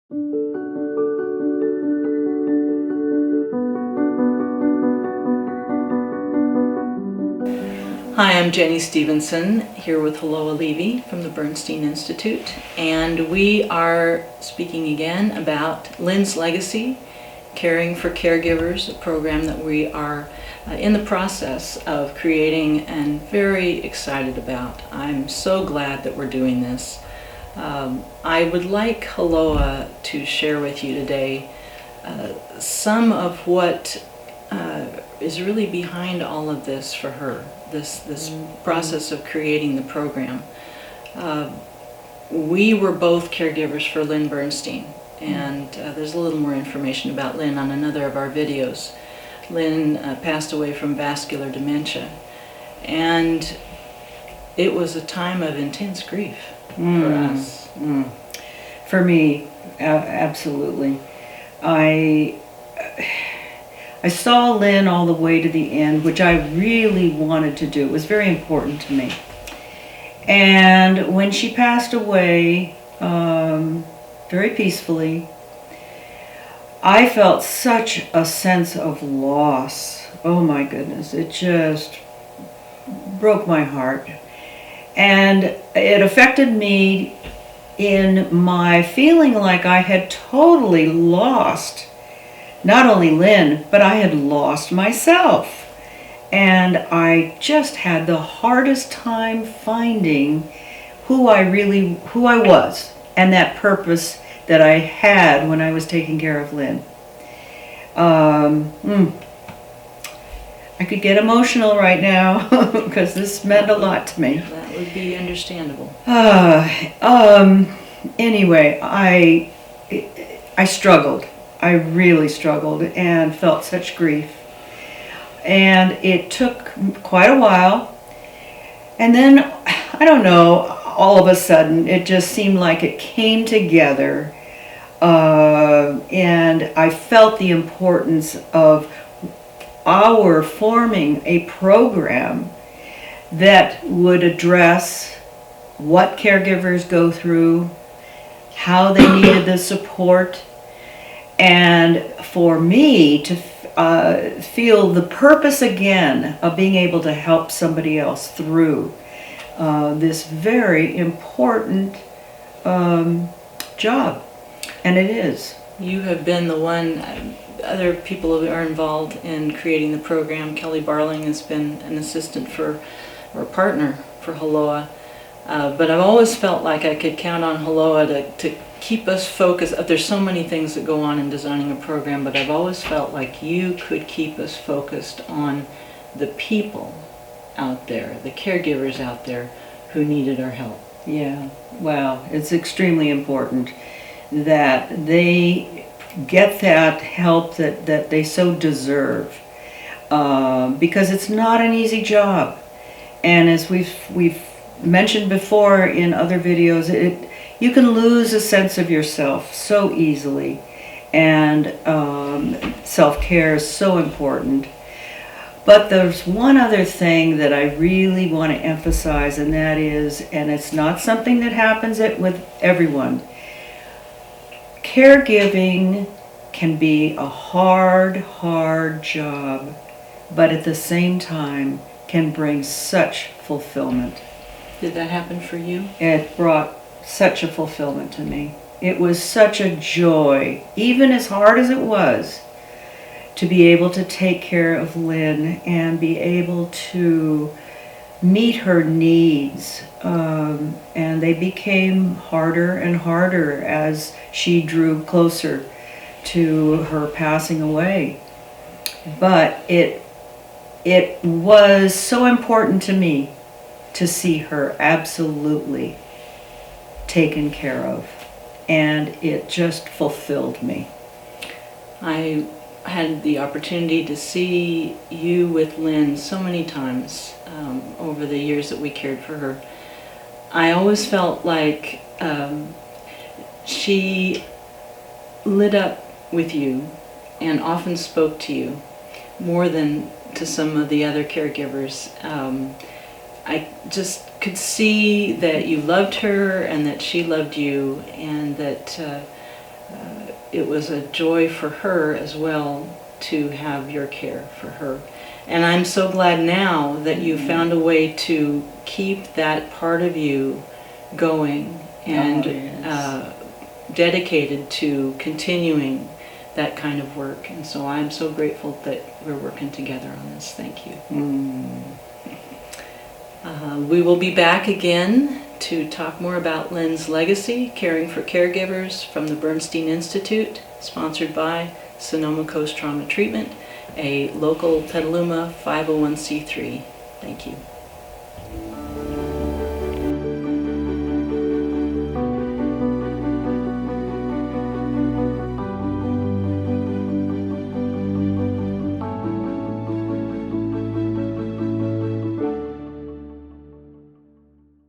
Hi, I'm Jenny Stevenson here with Hilloah Levy from the Bernstein Institute, and we are speaking again about Lynns Legacy, Caring for Caregivers, a program that we are in the process of creating and very excited about. I'm so glad that we're doing this. I would like Hilloah to share with you today some of what is really behind all of this for her, this process of creating the program. We were both caregivers for Lynn Bernstein, and there's a little more information about Lynn on another of our videos. Lynn passed away from vascular dementia, and it was a time of intense grief for us. For me, absolutely. I saw Lynn all the way to the end, which I really wanted to do. It was very important to me. And when she passed away, very peacefully, I felt such a sense of loss. Oh my goodness, it just broke my heart. And it affected me in my feeling like I had totally lost not only Lynn, but I had lost myself. And I just had the hardest time finding who I was, and that purpose that I had when I was taking care of Lynn. I could get emotional right now because this meant a lot to me. That would be understandable. Anyway, I struggled. I really struggled and felt such grief. And it took quite a while. And then, I don't know, all of a sudden, it just seemed like it came together. And I felt the importance of our forming a program that would address what caregivers go through, how they needed the support, and for me to feel the purpose again of being able to help somebody else through this very important job. And it is. You have been the one, other people who are involved in creating the program. Kelly Barling has been an assistant or partner for Hilloah. But I've always felt like I could count on Hilloah to keep us focused. There's so many things that go on in designing a program, but I've always felt like you could keep us focused on the people out there, the caregivers out there who needed our help. Yeah, well, it's extremely important that they get that help that they so deserve, because it's not an easy job. And as we've mentioned before in other videos, you can lose a sense of yourself so easily, and self-care is so important. But there's one other thing that I really want to emphasize, and that is, and it's not something that happens with everyone, caregiving can be a hard job, but at the same time can bring such fulfillment. Did that happen for you? It brought such a fulfillment to me. It was such a joy, even as hard as it was, to be able to take care of Lynn and be able to meet her needs. And they became harder and harder as she drew closer to her passing away. But it was so important to me to see her absolutely taken care of, and it just fulfilled me. I had the opportunity to see you with Lynn so many times over the years that we cared for her. I always felt like she lit up with you and often spoke to you more than to some of the other caregivers. I just could see that you loved her and that she loved you, and that it was a joy for her as well to have your care for her. And I'm so glad now that you found a way to keep that part of you going and dedicated to continuing that kind of work. And so I'm so grateful that we're working together on this. Thank you. We will be back again to talk more about Lynn's Legacy, Caring for Caregivers from the Bernstein Institute, sponsored by Sonoma Coast Trauma Treatment, a local Petaluma 501c3. Thank you.